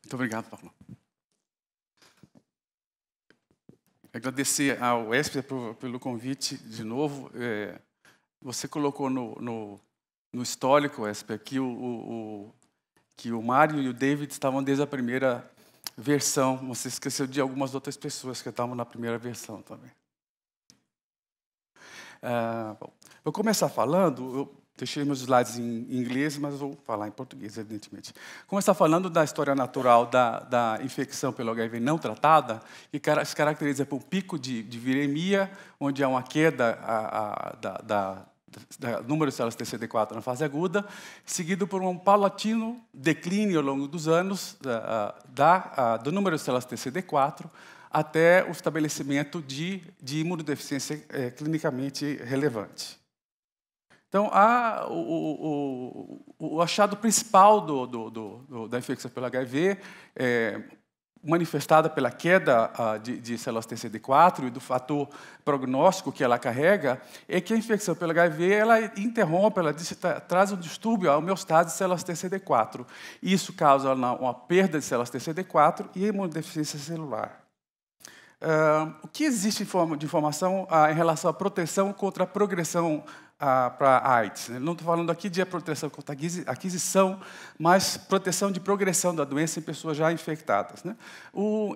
Muito obrigado, Paulo. Agradecer ao Esper pelo convite de novo. Você colocou no histórico, Esper, que o Mário e o David estavam desde a primeira versão. Você esqueceu de algumas outras pessoas que estavam na primeira versão também. Bom, vou começar falando, eu deixei meus slides em inglês, mas vou falar em português, evidentemente. Começar falando da história natural da infecção pelo HIV não tratada, que se caracteriza por um pico de viremia, onde há uma queda do número de células TCD4 na fase aguda, seguido por um paulatino declínio ao longo dos anos do número de células TCD4, até o estabelecimento de imunodeficiência clinicamente relevante. Então, o achado principal da infecção pelo HIV, manifestada pela queda de células TCD4 e do fator prognóstico que ela carrega, é que a infecção pelo HIV ela interrompe, ela traz um distúrbio à homeostase de células TCD4. Isso causa uma perda de células TCD4 e imunodeficiência celular. O que existe de informação em relação à proteção contra a progressão para AIDS? Não estou falando aqui de proteção contra a aquisição, mas proteção de progressão da doença em pessoas já infectadas.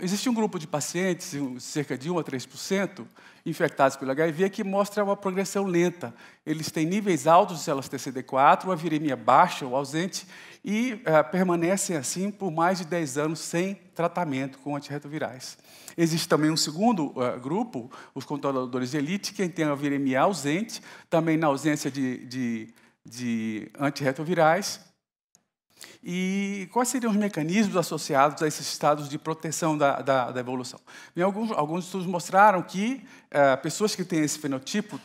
Existe um grupo de pacientes, cerca de 1 a 3%, infectados pelo HIV, que mostra uma progressão lenta. Eles têm níveis altos de células TCD4, uma viremia baixa ou ausente, e permanecem assim por mais de 10 anos sem tratamento com antirretrovirais. Existe também um segundo grupo, os controladores de elite, que tem a viremia ausente, também na ausência de antirretrovirais. E quais seriam os mecanismos associados a esses estados de proteção da evolução? Alguns estudos mostraram que pessoas que têm esse fenotipo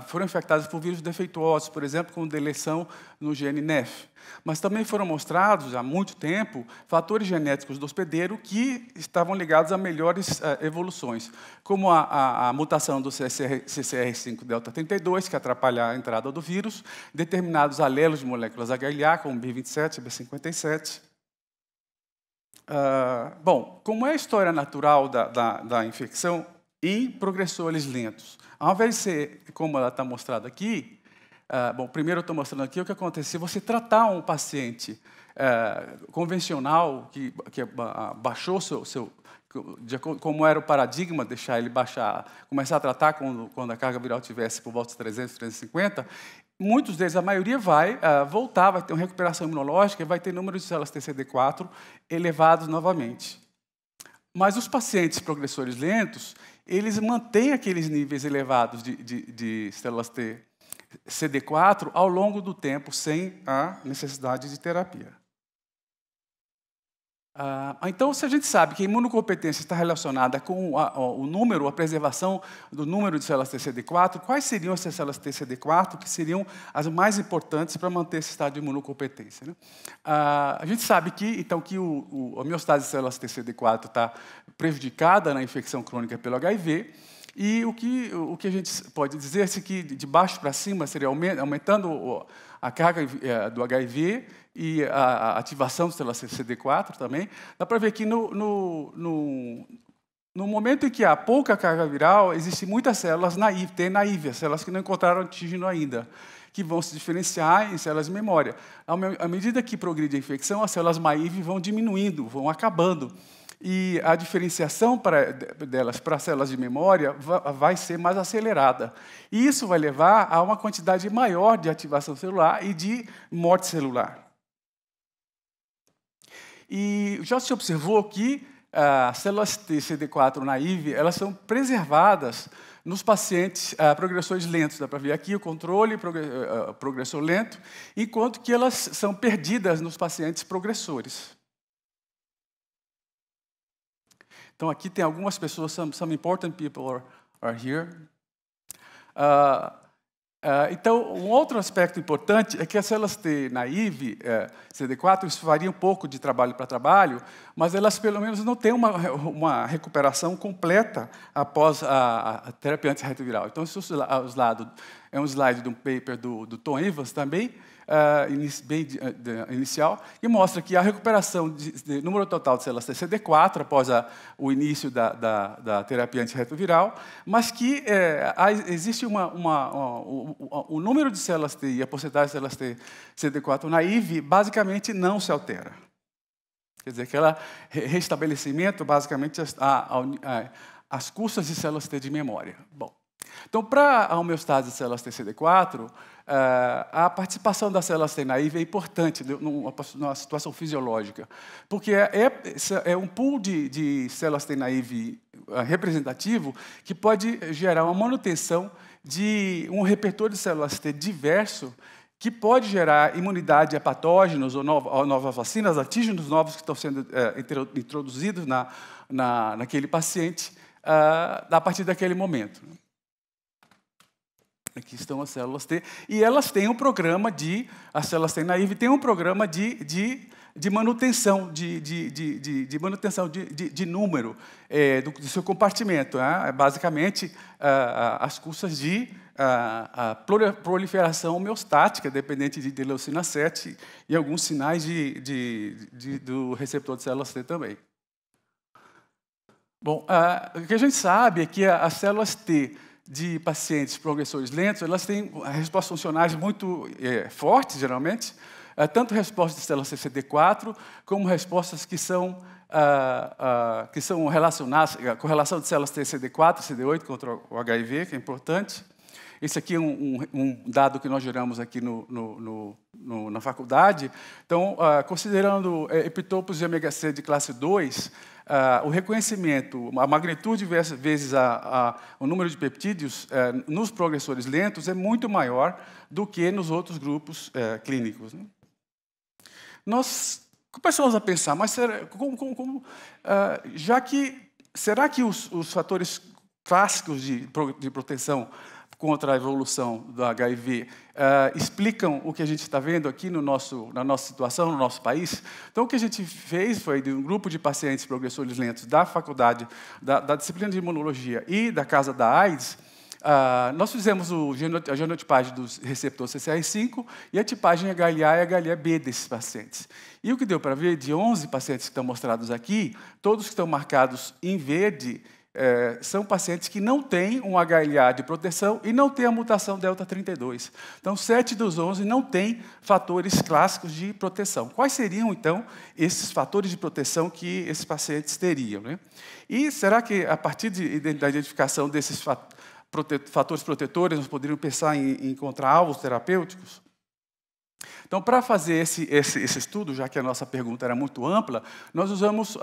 foram infectadas por vírus defeituosos, por exemplo, com deleção no gene NEF. Mas também foram mostrados, há muito tempo, fatores genéticos do hospedeiro que estavam ligados a melhores evoluções, como a mutação do CCR5-delta32, que atrapalha a entrada do vírus, determinados alelos de moléculas HLA, como B27 e B57. Bom, como é a história natural da infecção em progressores lentos? Ao invés de ser, como ela está mostrada aqui, bom, primeiro eu estou mostrando aqui o que acontece. Se você tratar um paciente convencional que baixou como era o paradigma, deixar ele começar a tratar quando a carga viral tivesse por volta de 300, 350, muitos deles, a maioria vai voltar, vai ter uma recuperação imunológica e vai ter número de células TCD4 elevados novamente. Mas os pacientes progressores lentos, eles mantêm aqueles níveis elevados de células TCD4 ao longo do tempo, sem a necessidade de terapia. Então, se a gente sabe que a imunocompetência está relacionada com a preservação do número de células TCD4, quais seriam essas células TCD4 que seriam as mais importantes para manter esse estado de imunocompetência? A gente sabe que a homeostase de células TCD4 está prejudicada na infecção crônica pelo HIV, e o que a gente pode dizer é que de baixo para cima seria aumentando a carga do HIV e a ativação das células CD4 também. Dá para ver que no momento em que há pouca carga viral, existem muitas células naíves, células que não encontraram antígeno ainda, que vão se diferenciar em células de memória. À medida que progride a infecção, as células naíves vão diminuindo, vão acabando. E a diferenciação delas para células de memória vai ser mais acelerada. E isso vai levar a uma quantidade maior de ativação celular e de morte celular. E já se observou que as células TCD4 naive, elas são preservadas nos pacientes progressores lentos. Dá para ver aqui o controle progressor lento, enquanto que elas são perdidas nos pacientes progressores. Então, aqui tem algumas pessoas, some important people are here. Então, um outro aspecto importante é que as células T naive, CD4, isso varia um pouco de trabalho para trabalho, mas elas, pelo menos, não têm uma recuperação completa após a terapia antirretroviral. Então, esse é um slide de um paper do Tom Evans também, bem inicial, que mostra que a recuperação de número total de células TCD4 após o início da terapia antirretroviral, mas que existe o número de células T e a porcentagem de células TCD4 naive basicamente não se altera. Quer dizer, aquele restabelecimento, basicamente, às custas de células T de memória. Bom, então, para a homeostase de células TCD4, a participação das células T naive é importante numa situação fisiológica, porque é um pool de células T naive representativo que pode gerar uma manutenção de um repertório de células T diverso, que pode gerar imunidade a patógenos ou novas vacinas, antígenos novos que estão sendo introduzidos naquele paciente a partir daquele momento. Aqui estão as células T, e elas têm um programa as células T naive têm um programa de manutenção, de manutenção de número do seu compartimento, basicamente às custas de proliferação homeostática, dependente de leucina 7 e alguns sinais do receptor de células T também. Bom, o que a gente sabe é que as células T de pacientes progressores lentos, elas têm respostas funcionais muito fortes, geralmente, tanto respostas de células TCD4, como respostas que são relacionadas, a correlação de células TCD4 e CD8 contra o HIV, que é importante. Esse aqui é um dado que nós geramos aqui na faculdade. Então, considerando epitopos de ômega-6 de classe 2, o reconhecimento, a magnitude vezes o número de peptídeos nos progressores lentos é muito maior do que nos outros grupos clínicos. Né? Nós começamos a pensar, mas será que os fatores clássicos de proteção contra a evolução do HIV explicam o que a gente está vendo aqui na nossa situação, no nosso país? Então, o que a gente fez foi, de um grupo de pacientes progressores lentos da faculdade, da disciplina de imunologia e da Casa da AIDS, nós fizemos a genotipagem dos receptores CCR5 e a tipagem HLA e HLA-B desses pacientes. E o que deu para ver, de 11 pacientes que estão mostrados aqui, todos que estão marcados em verde, são pacientes que não têm um HLA de proteção e não têm a mutação delta 32. Então, 7 dos 11 não têm fatores clássicos de proteção. Quais seriam, então, esses fatores de proteção que esses pacientes teriam? Né? E será que, a partir da identificação desses fatores protetores, nós poderíamos pensar em encontrar alvos terapêuticos? Então, para fazer esse estudo, já que a nossa pergunta era muito ampla, nós usamos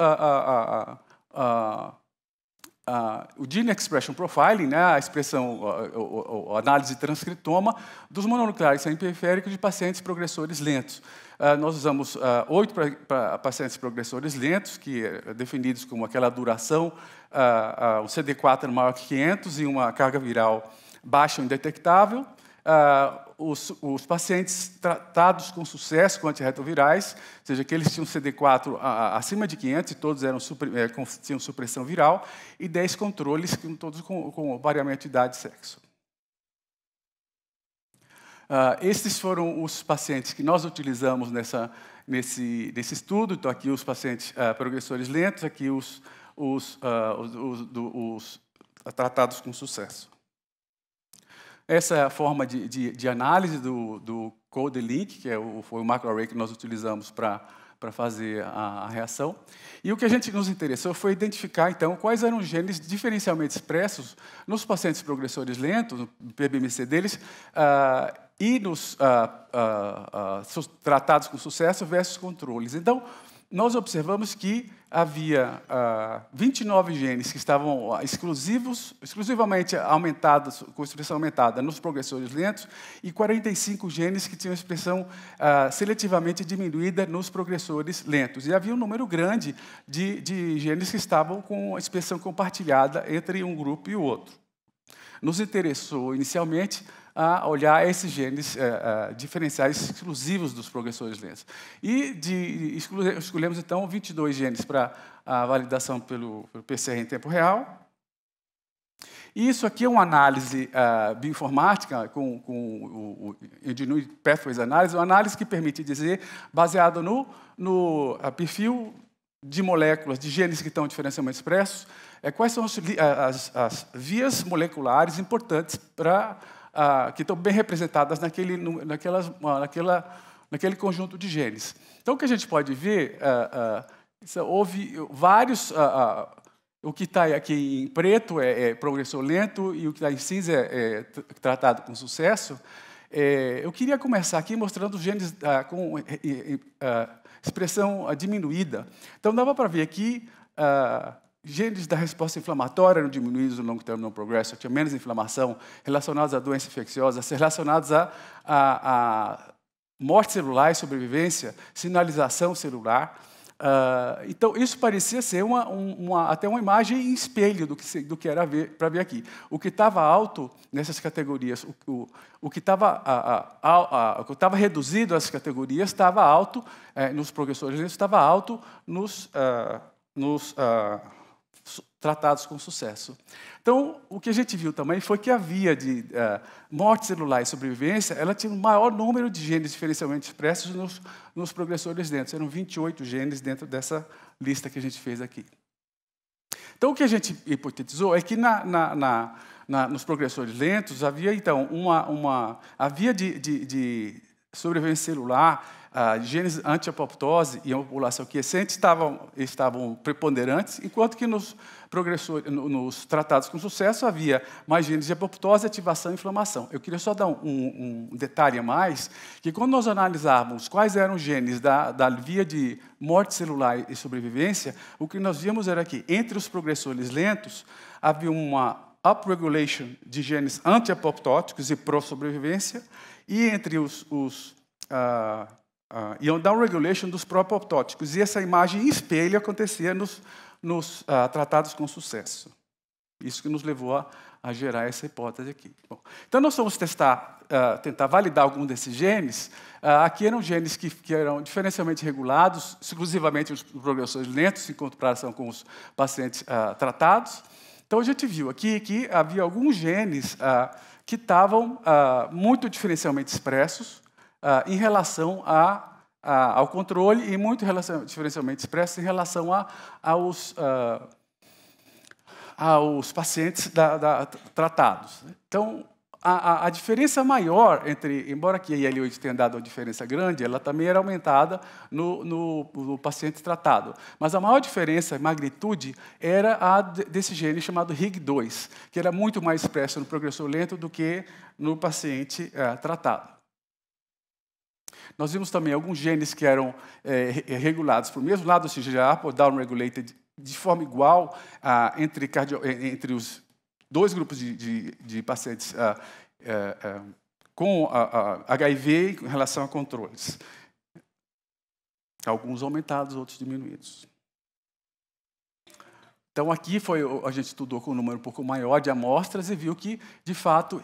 o Gene Expression Profiling, né, a expressão, a análise de transcriptoma dos mononucleares periféricos de pacientes progressores lentos. Nós usamos 8 para pacientes progressores lentos, que definidos como aquela duração, um CD4 maior que 500 e uma carga viral baixa ou indetectável. Os pacientes tratados com sucesso com antirretrovirais, ou seja, que eles tinham CD4 acima de 500 e todos tinham supressão viral, e 10 controles, todos com variamento de idade e sexo. Esses foram os pacientes que nós utilizamos nesse estudo. Então, aqui os pacientes progressores lentos, aqui os tratados com sucesso. Essa é a forma de análise do code-link, que foi o macroarray que nós utilizamos para fazer a reação. E o que a gente nos interessou foi identificar, então, quais eram os genes diferencialmente expressos nos pacientes progressores lentos, no PBMC deles, e nos tratados com sucesso versus controles. Então, nós observamos que havia 29 genes que estavam exclusivamente aumentados, com expressão aumentada nos progressores lentos, e 45 genes que tinham expressão seletivamente diminuída nos progressores lentos. E havia um número grande de genes que estavam com expressão compartilhada entre um grupo e o outro. Nos interessou, inicialmente, a olhar esses genes diferenciais exclusivos dos progressores lentos. E escolhemos, então, 22 genes para a validação pelo PCR em tempo real, E isso aqui é uma análise bioinformática com o Engineered Pathways Analysis, uma análise que permite dizer, baseado no perfil de moléculas, de genes que estão diferencialmente expressos, quais são as vias moleculares importantes que estão bem representadas naquele conjunto de genes. Então, o que a gente pode ver, houve vários... o que está aqui em preto é progressor lento e o que está em cinza é tratado com sucesso. Eu queria começar aqui mostrando os genes com expressão diminuída. Então, dava para ver aqui genes da resposta inflamatória eram diminuídos no long term non progressor, tinha menos inflamação, relacionados a doença infecciosa, relacionados a morte celular e sobrevivência, sinalização celular. Então, isso parecia ser até uma imagem em espelho do que era para ver aqui. O que estava alto nessas categorias, o que estava reduzido às categorias estava alto nos progressores, estava alto nos tratados com sucesso. Então, o que a gente viu também foi que a via de morte celular e sobrevivência, ela tinha um maior número de genes diferencialmente expressos nos progressores lentos. Eram 28 genes dentro dessa lista que a gente fez aqui. Então, o que a gente hipotetizou é que nos progressores lentos havia, então, a via de sobrevivência celular, genes anti-apoptose e a população quiescente estavam preponderantes, enquanto que nos tratados com sucesso havia mais genes de apoptose, ativação e inflamação. Eu queria só dar um detalhe a mais, que quando nós analisarmos quais eram os genes da via de morte celular e sobrevivência, o que nós vimos era que, entre os progressores lentos, havia uma upregulation de genes anti-apoptóticos e pró-sobrevivência, e entre e um downregulation dos pró-apoptóticos. E essa imagem em espelho acontecia nos tratados com sucesso. Isso que nos levou a gerar essa hipótese aqui. Bom, então, nós vamos tentar validar algum desses genes. Aqui eram genes que eram diferencialmente regulados, exclusivamente os progressores lentos, em comparação com os pacientes tratados. Então, a gente viu aqui que havia alguns genes que estavam muito diferencialmente expressos em relação ao controle e muito diferencialmente expressos em relação aos pacientes tratados. Então, a diferença maior embora aqui a IL-8 tenha dado uma diferença grande, ela também era aumentada no paciente tratado. Mas a maior diferença, magnitude, era a desse gene chamado RIG2, que era muito mais expresso no progressor lento do que no paciente tratado. Nós vimos também alguns genes que eram regulados por mesmo lado, ou seja, downregulated de forma igual entre os dois grupos de pacientes com HIV em relação a controles. Alguns aumentados, outros diminuídos. Então, aqui a gente estudou com um número um pouco maior de amostras e viu que, de fato,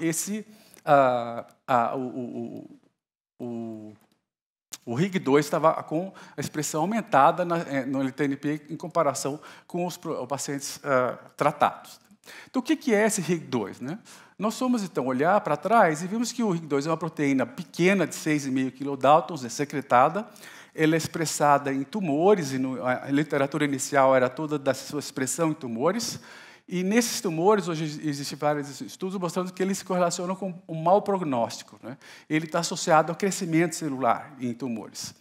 o RIG2 estava com a expressão aumentada no LTNP em comparação com os pacientes tratados. Então, o que é esse RIG2, né? Nós fomos, então, olhar para trás e vimos que o RIG2 é uma proteína pequena de 6,5 kilodaltons, é secretada, ela é expressada em tumores, e a literatura inicial era toda da sua expressão em tumores, e nesses tumores, hoje existem vários estudos mostrando que eles se correlacionam com um mau prognóstico, né? Ele está associado ao crescimento celular em tumores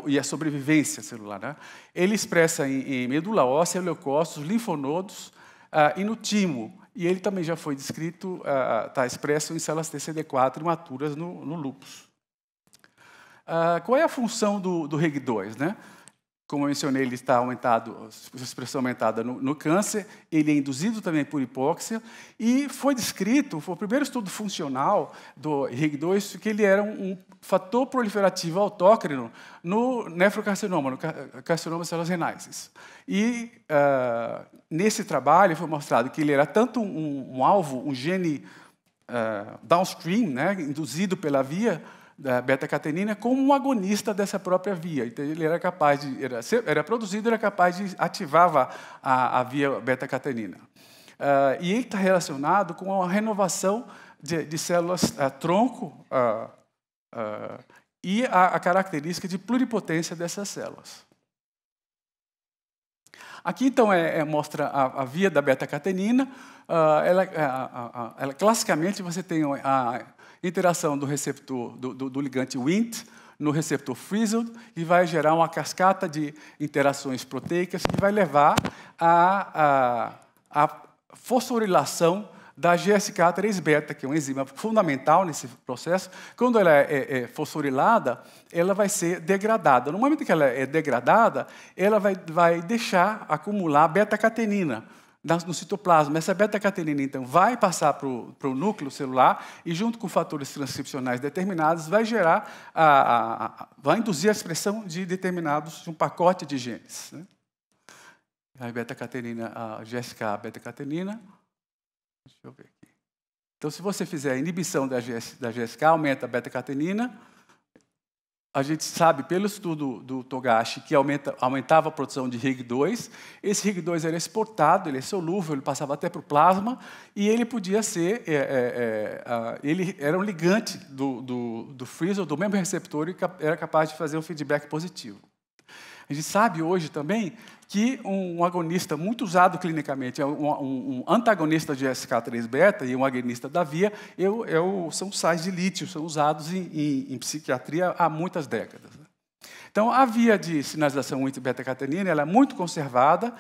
e a sobrevivência celular, né? Ele expressa em medula óssea, leucócitos, linfonodos e no timo. E ele também já foi descrito, está expresso em células TCD4 imaturas no lúpus. Qual é a função do RIG2, né? Como eu mencionei, ele está aumentado, a expressão aumentada no câncer, ele é induzido também por hipóxia, e foi descrito, foi o primeiro estudo funcional do RIG2, que ele era um fator proliferativo autócrino no nefrocarcinoma, no carcinoma de células renais. E nesse trabalho foi mostrado que ele era tanto um alvo, um gene downstream, né, induzido pela via da beta-catenina, como um agonista dessa própria via. Então, ele era capaz era produzido, era capaz de ativava a via beta-catenina. E ele está relacionado com a renovação de células tronco e a característica de pluripotência dessas células. Aqui, então, mostra a via da beta-catenina. Classicamente, você tem a interação do receptor, do ligante Wnt, no receptor Frizzled, e vai gerar uma cascata de interações proteicas que vai levar à fosforilação da GSK3-beta, que é uma enzima fundamental nesse processo. Quando ela é fosforilada, ela vai ser degradada. No momento que ela é degradada, ela vai deixar acumular beta-catenina no citoplasma. Essa beta-catenina, então, vai passar para o núcleo celular e, junto com fatores transcricionais determinados, vai gerar, vai induzir a expressão de um pacote de genes, né? A beta-catenina, a GSK-beta-catenina. Deixa eu ver aqui. Então, se você fizer a inibição da GSK, aumenta a beta-catenina. A gente sabe, pelo estudo do Togashi, que aumentava a produção de RIG2. Esse RIG2 era exportado, ele é solúvel, ele passava até para o plasma, e ele podia ser, ele era um ligante do Frizzle, do mesmo receptor, e era capaz de fazer um feedback positivo. A gente sabe hoje também que um agonista muito usado clinicamente, um antagonista de GSK3-beta e um agonista da via, são sais de lítio, são usados em psiquiatria há muitas décadas. Então, a via de sinalização Wnt-beta-catenina ela é muito conservada,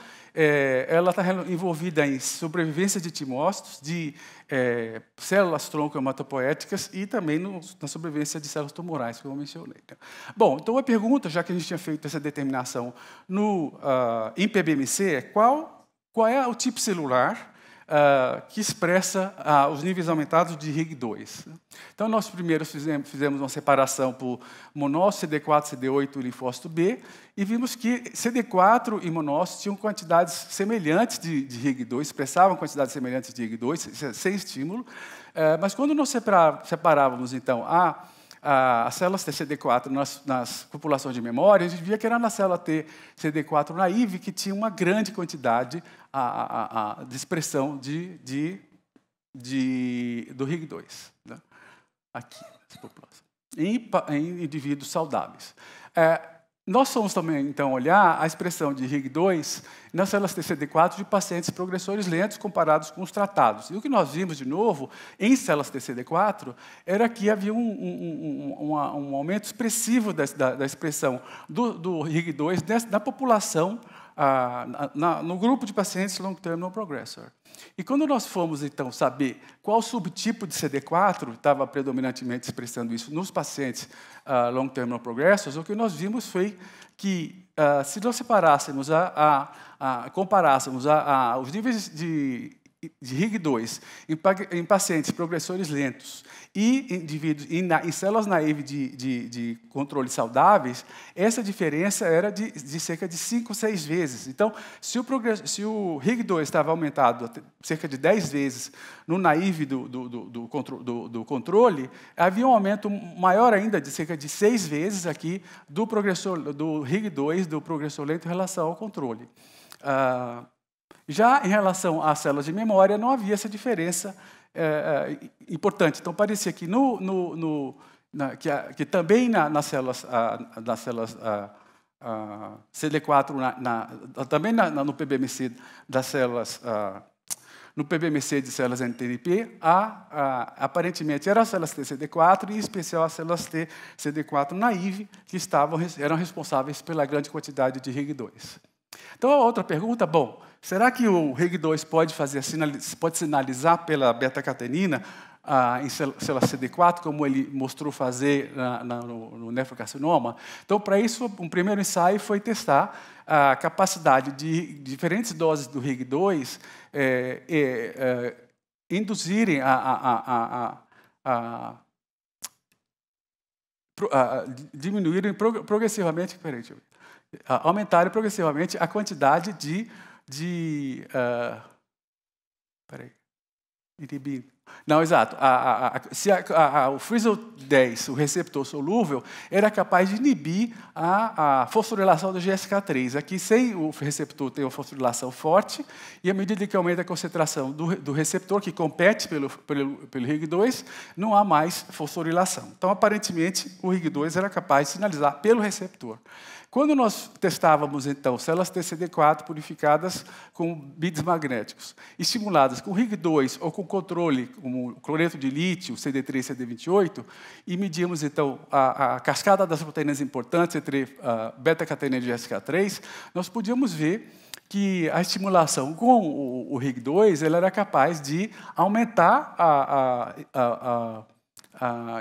ela está envolvida em sobrevivência de timócitos, de células tronco hematopoéticas e também na sobrevivência de células tumorais, como eu mencionei. Bom, então a pergunta, já que a gente tinha feito essa determinação em PBMC, é qual é o tipo celular que expressa os níveis aumentados de RIG2. Então, nós primeiro fizemos uma separação por monócito, CD4, CD8 e linfócito B, e vimos que CD4 e monócito tinham quantidades semelhantes de RIG2, expressavam quantidades semelhantes de RIG2, sem estímulo, mas quando nós separávamos, então, as células TCD4 nas populações de memória, a gente via que era na célula T CD4 naive que tinha uma grande quantidade de expressão do RIG2, né? Aqui, nessa população, em indivíduos saudáveis. Nós fomos também, então, olhar a expressão de RIG2 nas células TCD4 de pacientes progressores lentos comparados com os tratados. E o que nós vimos, de novo, em células TCD4, era que havia um aumento expressivo da expressão do RIG2 na população, no grupo de pacientes long-term no progressor. E quando nós fomos, então, saber qual subtipo de CD4 estava predominantemente expressando isso nos pacientes long-term no progressors, o que nós vimos foi que, se nós separássemos, comparássemos os níveis de RIG2 em pacientes progressores lentos e indivíduos em células naive de controle saudáveis, essa diferença era de cerca de 5 ou 6 vezes. Então, se o RIG2 estava aumentado cerca de 10 vezes no naive do controle, havia um aumento maior ainda, de cerca de 6 vezes aqui, do RIG2 do progressor lento em relação ao controle. Já em relação às células de memória, não havia essa diferença importante. Então, parecia que, que também nas células CD4, também no PBMC das células, no PBMC de células NTNP, aparentemente eram as células TCD4, e em especial as células TCD4 naive, que eram responsáveis pela grande quantidade de RIG2. Então, a outra pergunta, bom, será que o RIG2 pode sinalizar pela beta-catenina em célula CD4, como ele mostrou fazer no nefrocarcinoma? Então, para isso, um primeiro ensaio foi testar a capacidade de diferentes doses do RIG2 induzirem diminuírem progressivamente, aumentarem progressivamente a quantidade inibir Não, exato. Se o Frizzle 10, o receptor solúvel, era capaz de inibir a fosforilação do GSK3. Aqui, sem o receptor ter uma fosforilação forte, e à medida que aumenta a concentração do receptor, que compete pelo RIG2, não há mais fosforilação. Então, aparentemente, o RIG2 era capaz de sinalizar pelo receptor. Quando nós testávamos, então, células TCD4 purificadas com beads magnéticos, estimuladas com RIG2 ou com controle, como cloreto de lítio, CD3 e CD28, e medíamos, então, a cascada das proteínas importantes entre beta-catenina e GSK3, nós podíamos ver que a estimulação com o RIG2 ela era capaz de aumentar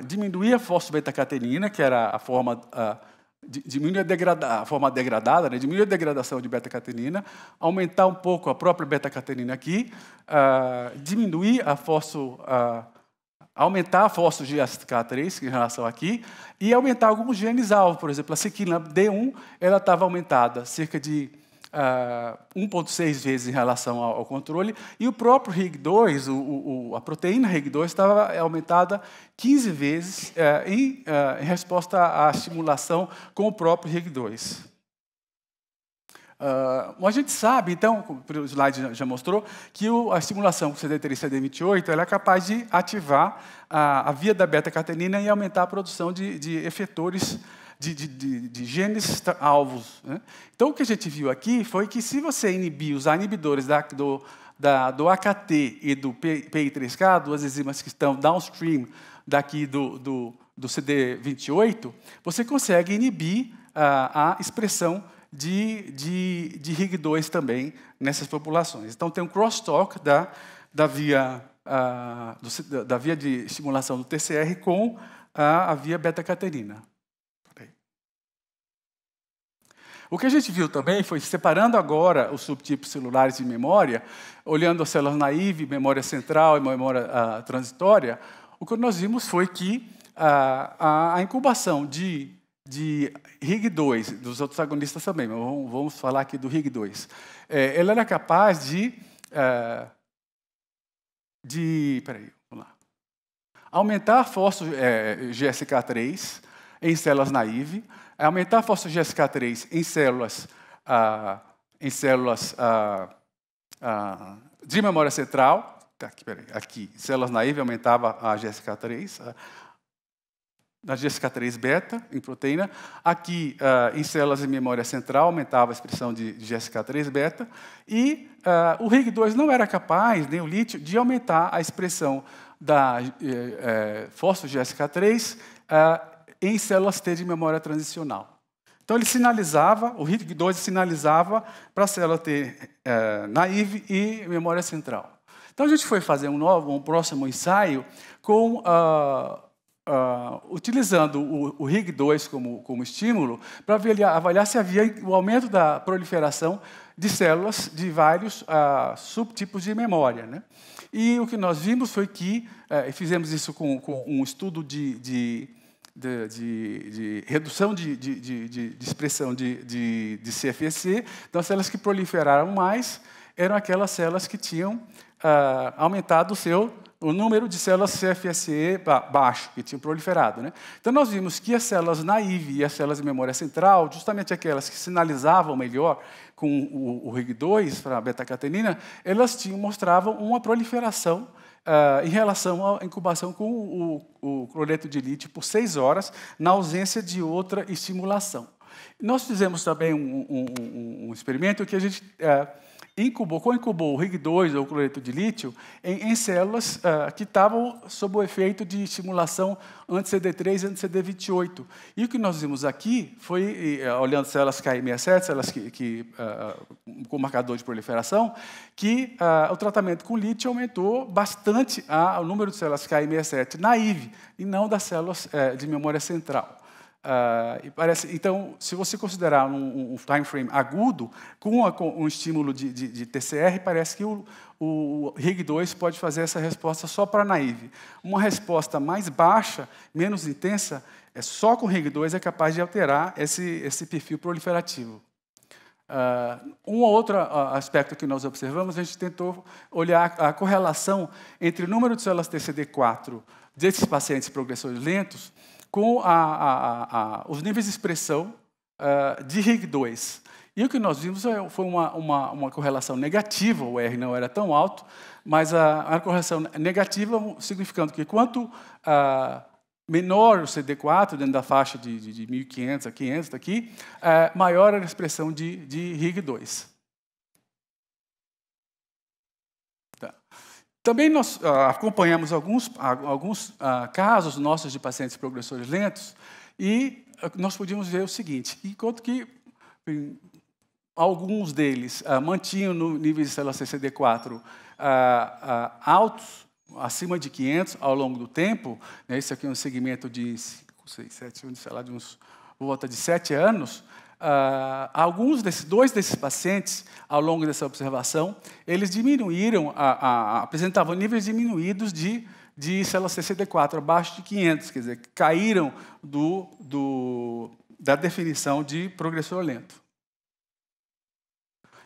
diminuir a fosfobeta-catenina, que era a forma diminuir a forma degradada, né? Diminuir a degradação de beta-catenina, aumentar um pouco a própria beta-catenina aqui, diminuir a aumentar a fosfo-GSK3 em relação aqui, e aumentar alguns genes-alvo. Por exemplo, a ciclina D1 ela estava aumentada cerca de 1,6 vezes em relação ao controle, e o próprio RIG2, a proteína RIG2, estava aumentada 15 vezes em resposta à estimulação com o próprio RIG2. A gente sabe, então, como o slide já mostrou, que a estimulação com CD3 e CD28 ela é capaz de ativar a via da beta-catenina e aumentar a produção de efetores de genes alvos, né? Então, o que a gente viu aqui foi que, se você usar inibidores do AKT e do PI3K, duas enzimas que estão downstream daqui do CD28, você consegue inibir a expressão de RIG2 também nessas populações. Então, tem um crosstalk da via de estimulação do TCR com a via beta-catenina. O que a gente viu também foi, separando agora os subtipos celulares de memória, olhando as células naive, memória central e memória transitória, o que nós vimos foi que a incubação de RIG2, dos outros agonistas também, mas vamos falar aqui do RIG2, ela era capaz peraí, vamos lá, aumentar a fosfo-GSK3 em células naive, aumentar a fosfo-GSK3 em células de memória central. Aqui, células naive aumentava a GSK3, a GSK3 beta em proteína. Aqui, em células de memória central, aumentava a expressão de GSK3 beta. E o RIG2 não era capaz, nem o lítio, de aumentar a expressão da fosfo-GSK3 em células T de memória transicional. Então, ele sinalizava, o RIG2 sinalizava para a célula T naive e memória central. Então, a gente foi fazer um próximo ensaio utilizando o RIG2 como estímulo para avaliar se havia o aumento da proliferação de células de vários subtipos de memória, né? E o que nós vimos foi que, fizemos isso com um estudo de redução de expressão de CFEC. Então, as células que proliferaram mais eram aquelas células que tinham aumentado o número de células CFSE baixo, que tinham proliferado, né? Então, nós vimos que as células naive e as células de memória central, justamente aquelas que sinalizavam melhor com o RIG2 para a beta-catenina, elas mostravam uma proliferação em relação à incubação com o cloreto de lítio por 6 horas, na ausência de outra estimulação. Nós fizemos também um experimento que a gente incubou o RIG2, ou o cloreto de lítio, em células que estavam sob o efeito de estimulação anti-CD3 e anti-CD28. E o que nós vimos aqui foi, olhando células Ki67, células com marcador de proliferação, que o tratamento com lítio aumentou bastante o número de células Ki67 naive, e não das células de memória central. Então, se você considerar um time frame agudo, com um estímulo de TCR, parece que o RIG2 pode fazer essa resposta só para naive. Uma resposta mais baixa, menos intensa, só com o RIG2 é capaz de alterar esse perfil proliferativo. Um outro aspecto que nós observamos, a gente tentou olhar a correlação entre o número de células TCD4 desses pacientes progressores lentos com os níveis de expressão de RIG2. E o que nós vimos foi uma correlação negativa, o R não era tão alto, mas a correlação negativa significando que quanto menor o CD4, dentro da faixa de 1.500 a 500 aqui, maior era a expressão de RIG2. Tá. Também nós acompanhamos alguns casos nossos de pacientes progressores lentos e nós podíamos ver o seguinte, enquanto que alguns deles mantinham no nível de células CCD4 altos, acima de 500 ao longo do tempo, né, esse aqui é um segmento de 5, 6, 7, sei lá, de volta de 7 anos, alguns dois desses pacientes, ao longo dessa observação, eles diminuíram, apresentavam níveis diminuídos de células CCD4 abaixo de 500, quer dizer, caíram da definição de progressor lento.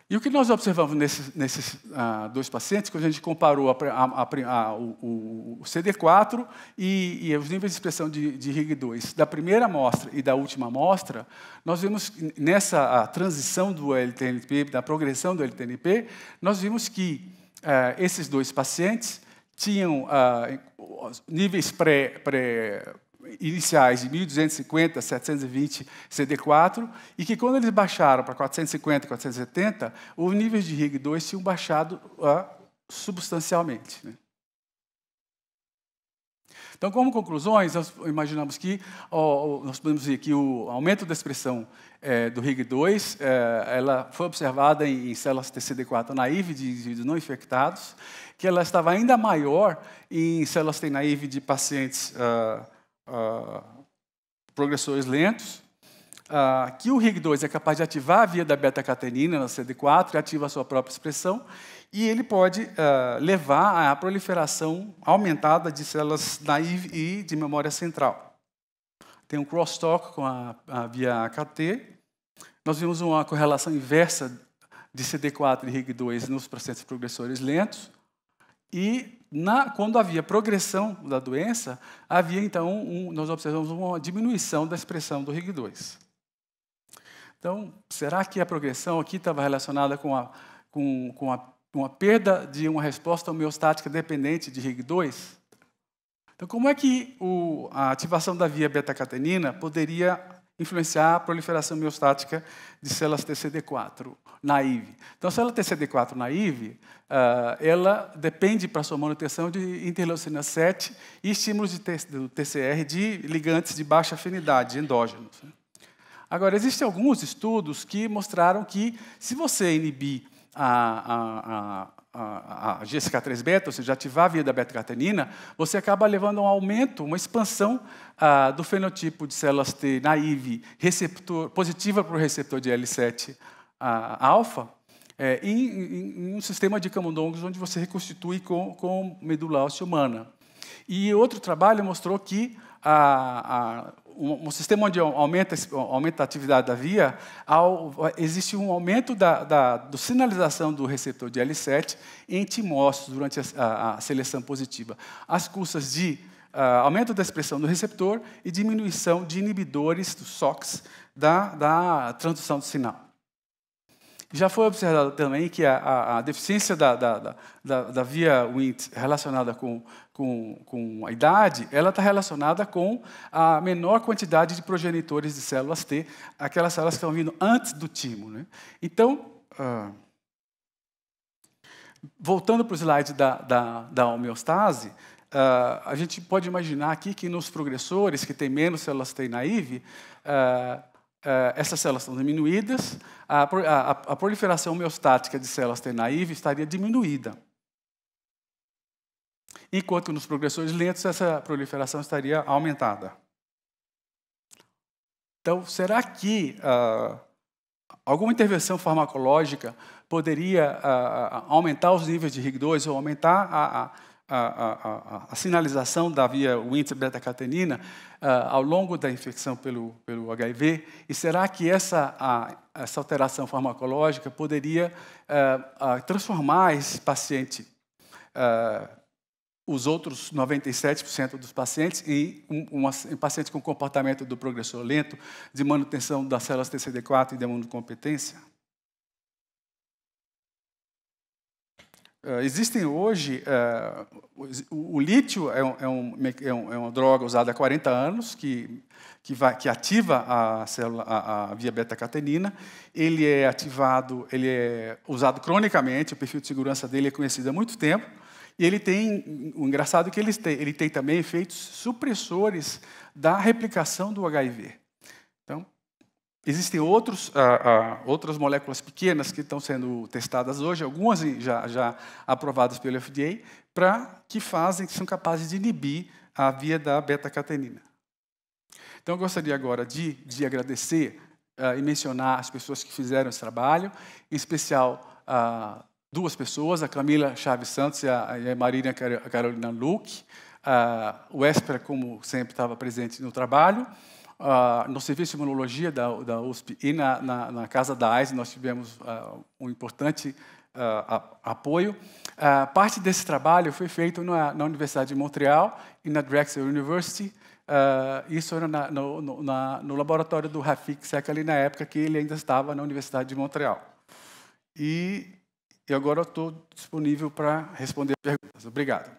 E o que nós observamos nesses dois pacientes, quando a gente comparou o CD4 e os níveis de expressão de RIG2 da primeira amostra e da última amostra, nós vimos nessa transição do LTNP, da progressão do LTNP, nós vimos que esses dois pacientes tinham níveis iniciais de 1.250 a 720 CD4, e que quando eles baixaram para 450, 470, os níveis de RIG2 tinham baixado substancialmente. Né? Então, como conclusões, nós imaginamos que, nós podemos dizer que o aumento da expressão do RIG2 ela foi observada em células TCD4 naive de indivíduos não infectados, que ela estava ainda maior em células T naive de pacientes progressores lentos, que o RIG2 é capaz de ativar a via da beta-catenina na CD4 e ativa a sua própria expressão, e ele pode levar à proliferação aumentada de células naive e de memória central. Tem um crosstalk com a via AKT. Nós vimos uma correlação inversa de CD4 e RIG2 nos pacientes progressores lentos, e quando havia progressão da doença, havia, então, nós observamos uma diminuição da expressão do RIG2. Então, será que a progressão aqui estava relacionada com a perda de uma resposta homeostática dependente de RIG2? Então, como é que a ativação da via beta-catenina poderia influenciar a proliferação homeostática de células TCD4 naive? Então, a célula TCD4 naive, ela depende para sua manutenção de interleucina 7 e estímulos do TCR de ligantes de baixa afinidade, endógenos. Agora, existem alguns estudos que mostraram que, se você inibir a GSK3-beta, ou seja, ativar a via da beta-catenina, você acaba levando a um aumento, uma expansão do fenotipo de células T naive positiva para o receptor de L7-alfa, em um sistema de camundongos onde você reconstitui com medula óssea humana. E outro trabalho mostrou que um sistema onde aumenta a atividade da via, existe um aumento da sinalização do receptor de L7 em timócitos durante a seleção positiva, às custas de aumento da expressão do receptor e diminuição de inibidores dos SOCs da transdução do sinal. Já foi observado também que a deficiência da via Wnt relacionada com a idade, ela está relacionada com a menor quantidade de progenitores de células T, aquelas células que estão vindo antes do timo. Né? Então, voltando para o slide da homeostase, a gente pode imaginar aqui que nos progressores, que têm menos células T naive, essas células estão diminuídas, a proliferação homeostática de células T naive estaria diminuída. Enquanto nos progressores lentos, essa proliferação estaria aumentada. Então, será que alguma intervenção farmacológica poderia aumentar os níveis de RIG2 ou aumentar a sinalização da via Wnt-beta-catenina ao longo da infecção pelo HIV? E será que essa alteração farmacológica poderia transformar esse paciente, os outros 97% dos pacientes, em pacientes com comportamento do progressor lento, de manutenção das células TCD4 e de imunocompetência? Existem hoje, o lítio é uma droga usada há 40 anos, que ativa a via beta-catenina. Ele é usado cronicamente, o perfil de segurança dele é conhecido há muito tempo, e ele tem, o engraçado é que ele tem também efeitos supressores da replicação do HIV. Então, existem outras moléculas pequenas que estão sendo testadas hoje, algumas já aprovadas pelo FDA, que são capazes de inibir a via da beta-catenina. Então, eu gostaria agora de agradecer e mencionar as pessoas que fizeram esse trabalho, em especial duas pessoas, a Camila Chaves Santos e a Marina Carolina Luque. O Esper, como sempre, estava presente no trabalho. No Serviço de Imunologia da USP e na Casa da AIS, nós tivemos um importante apoio. Parte desse trabalho foi feito na Universidade de Montreal e na Drexel University. Isso era no laboratório do Rafik Sekali, na época que ele ainda estava na Universidade de Montreal. E agora eu estou disponível para responder perguntas. Obrigado.